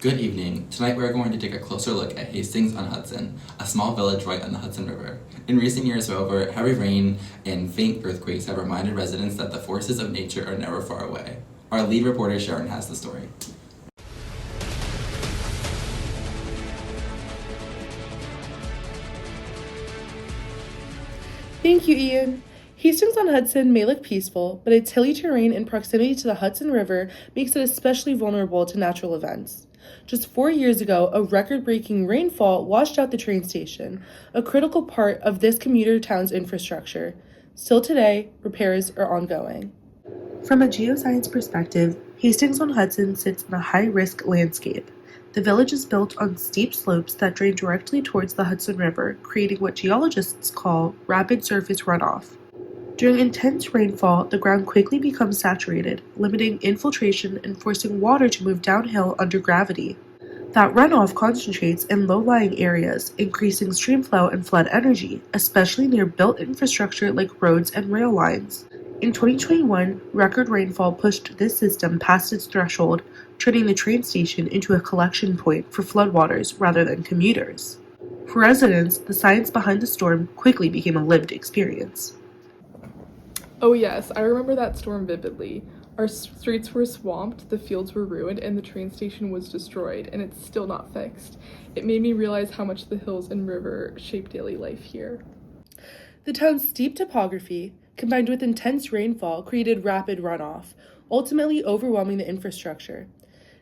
Good evening. Tonight we're going to take a closer look at Hastings-on-Hudson, a small village right on the Hudson River. In recent years, however, heavy rain and faint earthquakes have reminded residents that the forces of nature are never far away. Our lead reporter Sharon has the story. Thank you, Ian. Hastings-on-Hudson may look peaceful, but its hilly terrain and proximity to the Hudson River makes it especially vulnerable to natural events. Just 4 years ago, a record-breaking rainfall washed out the train station, a critical part of this commuter town's infrastructure. Still today, repairs are ongoing. From a geoscience perspective, Hastings-on-Hudson sits in a high-risk landscape. The village is built on steep slopes that drain directly towards the Hudson River, creating what geologists call rapid surface runoff. During intense rainfall, the ground quickly becomes saturated, limiting infiltration and forcing water to move downhill under gravity. That runoff concentrates in low-lying areas, increasing stream flow and flood energy, especially near built infrastructure like roads and rail lines. In 2021, record rainfall pushed this system past its threshold, turning the train station into a collection point for floodwaters rather than commuters. For residents, the science behind the storm quickly became a lived experience. Oh yes, I remember that storm vividly. Our streets were swamped, the fields were ruined, and the train station was destroyed, and it's still not fixed. It made me realize how much the hills and river shape daily life here. The town's steep topography, combined with intense rainfall, created rapid runoff, ultimately overwhelming the infrastructure.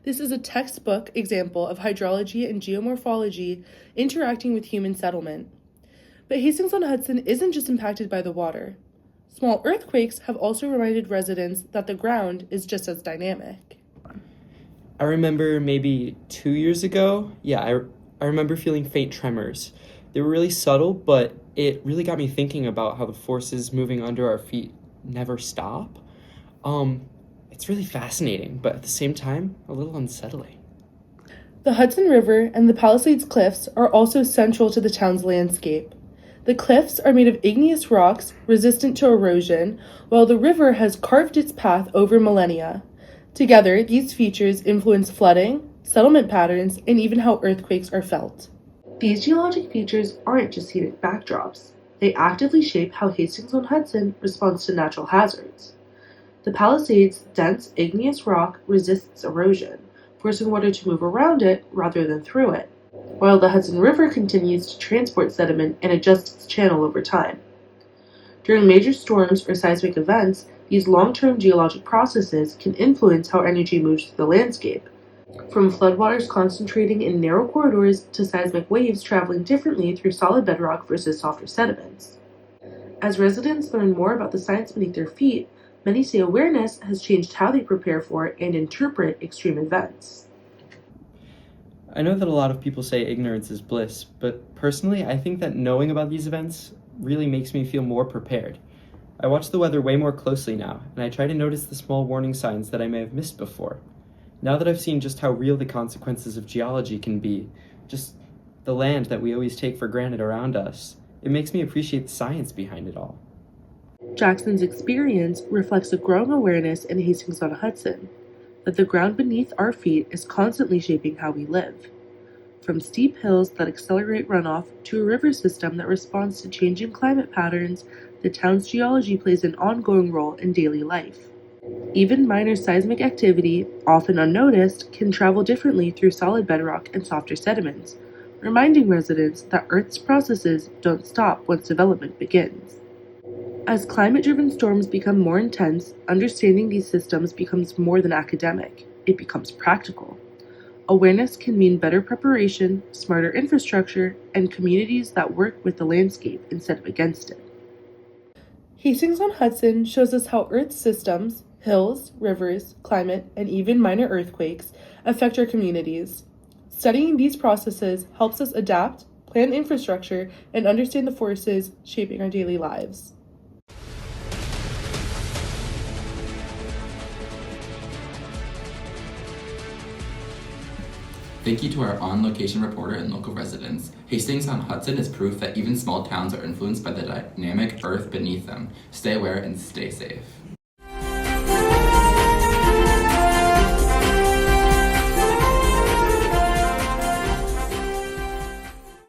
This is a textbook example of hydrology and geomorphology interacting with human settlement. But Hastings-on-Hudson isn't just impacted by the water. Small earthquakes have also reminded residents that the ground is just as dynamic. I remember maybe 2 years ago, I remember feeling faint tremors. They were really subtle, but it really got me thinking about how the forces moving under our feet never stop. It's really fascinating, but at the same time, a little unsettling. The Hudson River and the Palisades Cliffs are also central to the town's landscape. The cliffs are made of igneous rocks resistant to erosion, while the river has carved its path over millennia. Together, these features influence flooding, settlement patterns, and even how earthquakes are felt. These geologic features aren't just scenic backdrops. They actively shape how Hastings-on-Hudson responds to natural hazards. The Palisades' dense igneous rock resists erosion, forcing water to move around it rather than through it, while the Hudson River continues to transport sediment and adjust its channel over time. During major storms or seismic events, these long-term geologic processes can influence how energy moves through the landscape, from floodwaters concentrating in narrow corridors to seismic waves traveling differently through solid bedrock versus softer sediments. As residents learn more about the science beneath their feet, many say awareness has changed how they prepare for and interpret extreme events. I know that a lot of people say ignorance is bliss, but personally, I think that knowing about these events really makes me feel more prepared. I watch the weather way more closely now, and I try to notice the small warning signs that I may have missed before. Now that I've seen just how real the consequences of geology can be, just the land that we always take for granted around us, it makes me appreciate the science behind it all. Jackson's experience reflects a growing awareness in Hastings-on-Hudson that the ground beneath our feet is constantly shaping how we live. From steep hills that accelerate runoff to a river system that responds to changing climate patterns, the town's geology plays an ongoing role in daily life. Even minor seismic activity, often unnoticed, can travel differently through solid bedrock and softer sediments, reminding residents that Earth's processes don't stop once development begins. As climate-driven storms become more intense, understanding these systems becomes more than academic. It becomes practical. Awareness can mean better preparation, smarter infrastructure, and communities that work with the landscape instead of against it. Hastings-on-Hudson shows us how Earth's systems, hills, rivers, climate, and even minor earthquakes affect our communities. Studying these processes helps us adapt, plan infrastructure, and understand the forces shaping our daily lives. Thank you to our on-location reporter and local residents. Hastings-on-Hudson is proof that even small towns are influenced by the dynamic earth beneath them. Stay aware and stay safe.